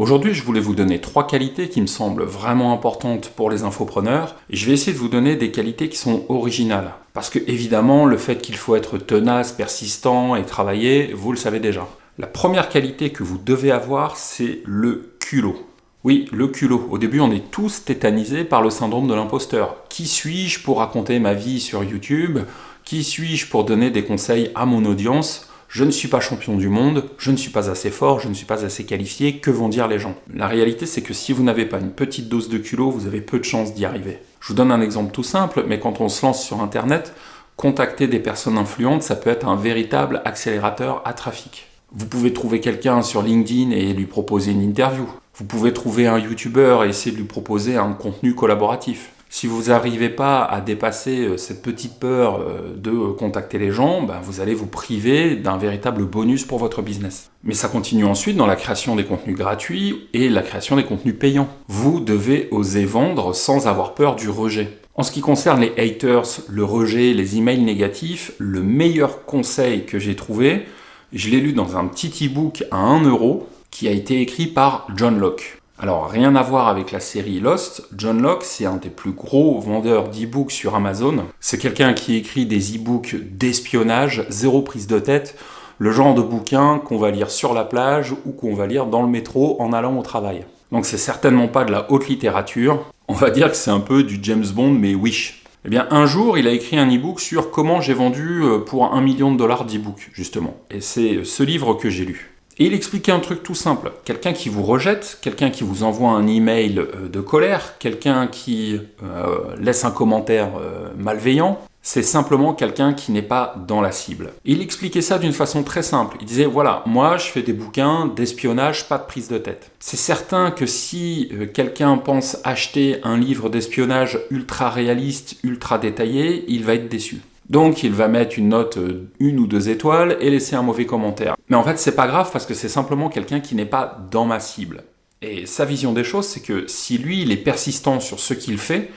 Aujourd'hui, je voulais vous donner 3 qualités qui me semblent vraiment importantes pour les infopreneurs. Et je vais essayer de vous donner des qualités qui sont originales. Parce que évidemment, le fait qu'il faut être tenace, persistant et travailler, vous le savez déjà. La première qualité que vous devez avoir, c'est le culot. Oui, le culot. Au début, on est tous tétanisés par le syndrome de l'imposteur. Qui suis-je pour raconter ma vie sur YouTube ? Qui suis-je pour donner des conseils à mon audience ? Je ne suis pas champion du monde, je ne suis pas assez fort, je ne suis pas assez qualifié, que vont dire les gens ? La réalité, c'est que si vous n'avez pas une petite dose de culot, vous avez peu de chances d'y arriver. Je vous donne un exemple tout simple, mais quand on se lance sur Internet, contacter des personnes influentes, ça peut être un véritable accélérateur à trafic. Vous pouvez trouver quelqu'un sur LinkedIn et lui proposer une interview. Vous pouvez trouver un YouTuber et essayer de lui proposer un contenu collaboratif. Si vous n'arrivez pas à dépasser cette petite peur de contacter les gens, vous allez vous priver d'un véritable bonus pour votre business. Mais ça continue ensuite dans la création des contenus gratuits et la création des contenus payants. Vous devez oser vendre sans avoir peur du rejet. En ce qui concerne les haters, le rejet, les emails négatifs, le meilleur conseil que j'ai trouvé, je l'ai lu dans un petit e-book à 1 € qui a été écrit par John Locke. Alors, rien à voir avec la série Lost, John Locke, c'est un des plus gros vendeurs d'e-books sur Amazon. C'est quelqu'un qui écrit des e-books d'espionnage, zéro prise de tête, le genre de bouquin qu'on va lire sur la plage ou qu'on va lire dans le métro en allant au travail. Donc c'est certainement pas de la haute littérature, on va dire que c'est un peu du James Bond mais Wish. Eh bien, un jour, il a écrit un e-book sur comment j'ai vendu pour $1 million d'e-books, justement. Et c'est ce livre que j'ai lu. Et il expliquait un truc tout simple. Quelqu'un qui vous rejette, quelqu'un qui vous envoie un email de colère, quelqu'un qui laisse un commentaire malveillant, c'est simplement quelqu'un qui n'est pas dans la cible. Et il expliquait ça d'une façon très simple. Il disait, voilà, moi je fais des bouquins d'espionnage, pas de prise de tête. C'est certain que si quelqu'un pense acheter un livre d'espionnage ultra réaliste, ultra détaillé, il va être déçu. Donc il va mettre une note 1 ou 2 étoiles et laisser un mauvais commentaire. Mais en fait c'est pas grave parce que c'est simplement quelqu'un qui n'est pas dans ma cible. Et sa vision des choses, c'est que si lui il est persistant sur ce qu'il fait,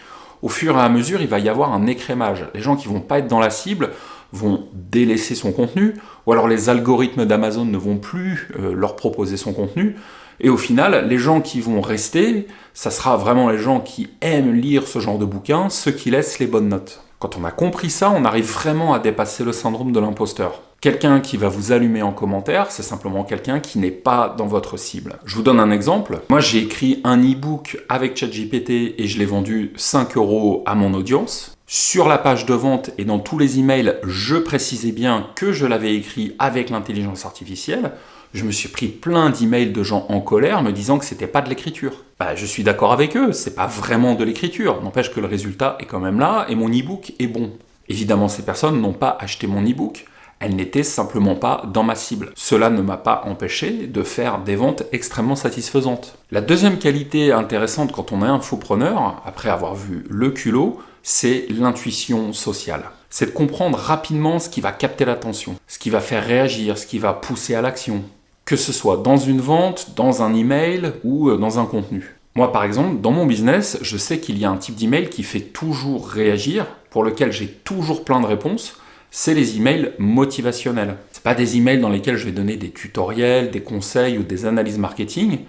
au fur et à mesure il va y avoir un écrémage. Les gens qui vont pas être dans la cible vont délaisser son contenu, ou alors les algorithmes d'Amazon ne vont plus leur proposer son contenu. Et au final, les gens qui vont rester, ça sera vraiment les gens qui aiment lire ce genre de bouquins, ceux qui laissent les bonnes notes. Quand on a compris ça, on arrive vraiment à dépasser le syndrome de l'imposteur. Quelqu'un qui va vous allumer en commentaire, c'est simplement quelqu'un qui n'est pas dans votre cible. Je vous donne un exemple. Moi, j'ai écrit un e-book avec ChatGPT et je l'ai vendu 5 € à mon audience. Sur la page de vente et dans tous les emails, je précisais bien que je l'avais écrit avec l'intelligence artificielle. Je me suis pris plein d'emails de gens en colère me disant que c'était pas de l'écriture. Je suis d'accord avec eux, c'est pas vraiment de l'écriture. N'empêche que le résultat est quand même là et mon e-book est bon. Évidemment, ces personnes n'ont pas acheté mon e-book. Elles n'étaient simplement pas dans ma cible. Cela ne m'a pas empêché de faire des ventes extrêmement satisfaisantes. La deuxième qualité intéressante quand on est infopreneur, après avoir vu le culot, c'est l'intuition sociale. C'est de comprendre rapidement ce qui va capter l'attention, ce qui va faire réagir, ce qui va pousser à l'action. Que ce soit dans une vente, dans un email ou dans un contenu. Moi par exemple, dans mon business, je sais qu'il y a un type d'email qui fait toujours réagir, pour lequel j'ai toujours plein de réponses, c'est les emails motivationnels. C'est pas des emails dans lesquels je vais donner des tutoriels, des conseils ou des analyses marketing,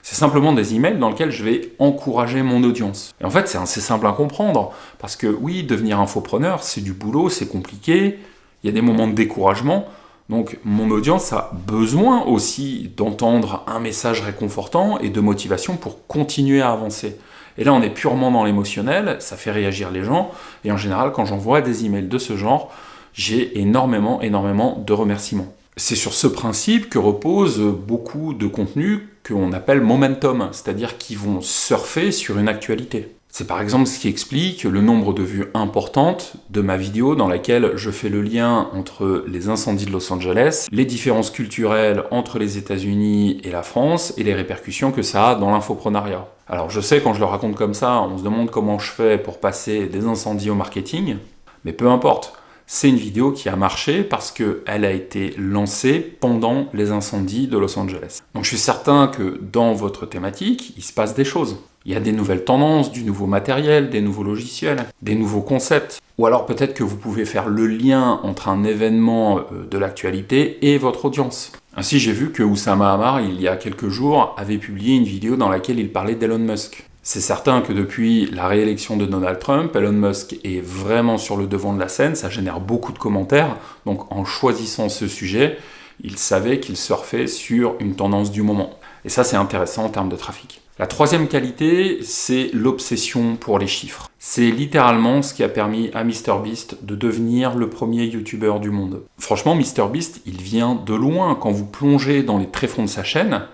c'est simplement des emails dans lesquels je vais encourager mon audience. Et en fait, c'est assez simple à comprendre, parce que oui, devenir infopreneur, c'est du boulot, c'est compliqué, il y a des moments de découragement, donc mon audience a besoin aussi d'entendre un message réconfortant et de motivation pour continuer à avancer. Et là, on est purement dans l'émotionnel, ça fait réagir les gens, et en général, quand j'envoie des emails de ce genre, j'ai énormément de remerciements. C'est sur ce principe que repose beaucoup de contenus qu'on appelle momentum, c'est-à-dire qui vont surfer sur une actualité. C'est par exemple ce qui explique le nombre de vues importantes de ma vidéo dans laquelle je fais le lien entre les incendies de Los Angeles, les différences culturelles entre les États-Unis et la France et les répercussions que ça a dans l'infoprenariat. Alors je sais, quand je le raconte comme ça, on se demande comment je fais pour passer des incendies au marketing, mais peu importe. C'est une vidéo qui a marché parce qu'elle a été lancée pendant les incendies de Los Angeles. Donc je suis certain que dans votre thématique, il se passe des choses. Il y a des nouvelles tendances, du nouveau matériel, des nouveaux logiciels, des nouveaux concepts. Ou alors peut-être que vous pouvez faire le lien entre un événement de l'actualité et votre audience. Ainsi, j'ai vu que Oussama Ammar, il y a quelques jours, avait publié une vidéo dans laquelle il parlait d'Elon Musk. C'est certain que depuis la réélection de Donald Trump, Elon Musk est vraiment sur le devant de la scène, ça génère beaucoup de commentaires, donc en choisissant ce sujet, il savait qu'il surfait sur une tendance du moment. Et ça, c'est intéressant en termes de trafic. La troisième qualité, c'est l'obsession pour les chiffres. C'est littéralement ce qui a permis à MrBeast de devenir le premier YouTuber du monde. Franchement, MrBeast, il vient de loin. Quand vous plongez dans les tréfonds de sa chaîne,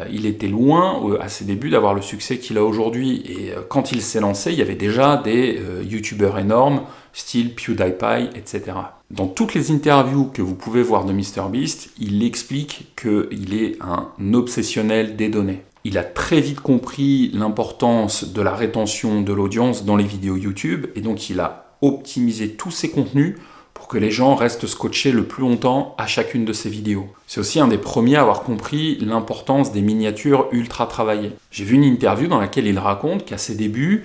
il était loin à ses débuts d'avoir le succès qu'il a aujourd'hui. Et quand il s'est lancé, il y avait déjà des YouTubers énormes, style PewDiePie, etc. Dans toutes les interviews que vous pouvez voir de MrBeast, il explique qu'il est un obsessionnel des données. Il a très vite compris l'importance de la rétention de l'audience dans les vidéos YouTube, et donc il a optimisé tous ses contenus pour que les gens restent scotchés le plus longtemps à chacune de ses vidéos. C'est aussi un des premiers à avoir compris l'importance des miniatures ultra travaillées. J'ai vu une interview dans laquelle il raconte qu'à ses débuts,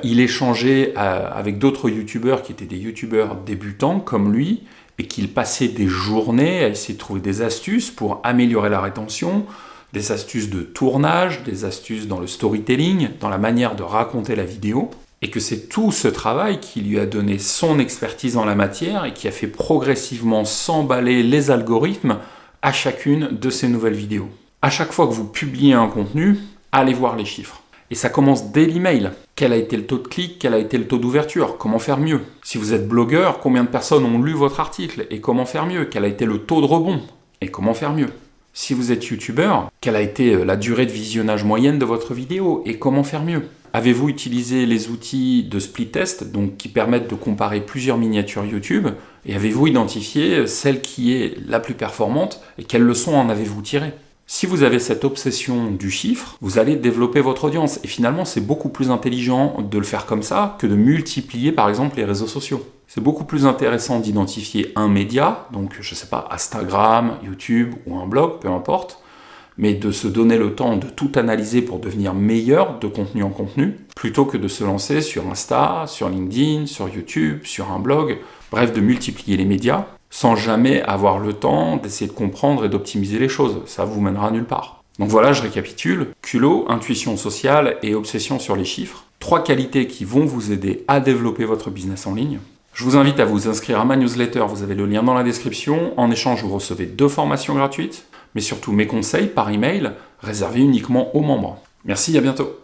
il échangeait avec d'autres youtubeurs qui étaient des youtubeurs débutants comme lui, et qu'il passait des journées à essayer de trouver des astuces pour améliorer la rétention, des astuces de tournage, des astuces dans le storytelling, dans la manière de raconter la vidéo, et que c'est tout ce travail qui lui a donné son expertise en la matière et qui a fait progressivement s'emballer les algorithmes à chacune de ses nouvelles vidéos. À chaque fois que vous publiez un contenu, allez voir les chiffres. Et ça commence dès l'email. Quel a été le taux de clic? Quel a été le taux d'ouverture? Comment faire mieux? Si vous êtes blogueur, combien de personnes ont lu votre article? Et comment faire mieux? Quel a été le taux de rebond? Et comment faire mieux? Si vous êtes youtubeur, quelle a été la durée de visionnage moyenne de votre vidéo et comment faire mieux? Avez-vous utilisé les outils de split test, donc qui permettent de comparer plusieurs miniatures YouTube, et avez-vous identifié celle qui est la plus performante et quelles leçons en avez-vous tiré? Si vous avez cette obsession du chiffre, vous allez développer votre audience, et finalement c'est beaucoup plus intelligent de le faire comme ça que de multiplier par exemple les réseaux sociaux. C'est beaucoup plus intéressant d'identifier un média, donc je sais pas, Instagram, YouTube ou un blog, peu importe, mais de se donner le temps de tout analyser pour devenir meilleur de contenu en contenu, plutôt que de se lancer sur Insta, sur LinkedIn, sur YouTube, sur un blog, bref, de multiplier les médias, sans jamais avoir le temps d'essayer de comprendre et d'optimiser les choses. Ça vous mènera nulle part. Donc voilà, je récapitule. Culot, intuition sociale et obsession sur les chiffres. 3 qualités qui vont vous aider à développer votre business en ligne. Je vous invite à vous inscrire à ma newsletter, vous avez le lien dans la description. En échange, vous recevez 2 formations gratuites, mais surtout mes conseils par email, réservés uniquement aux membres. Merci, à bientôt.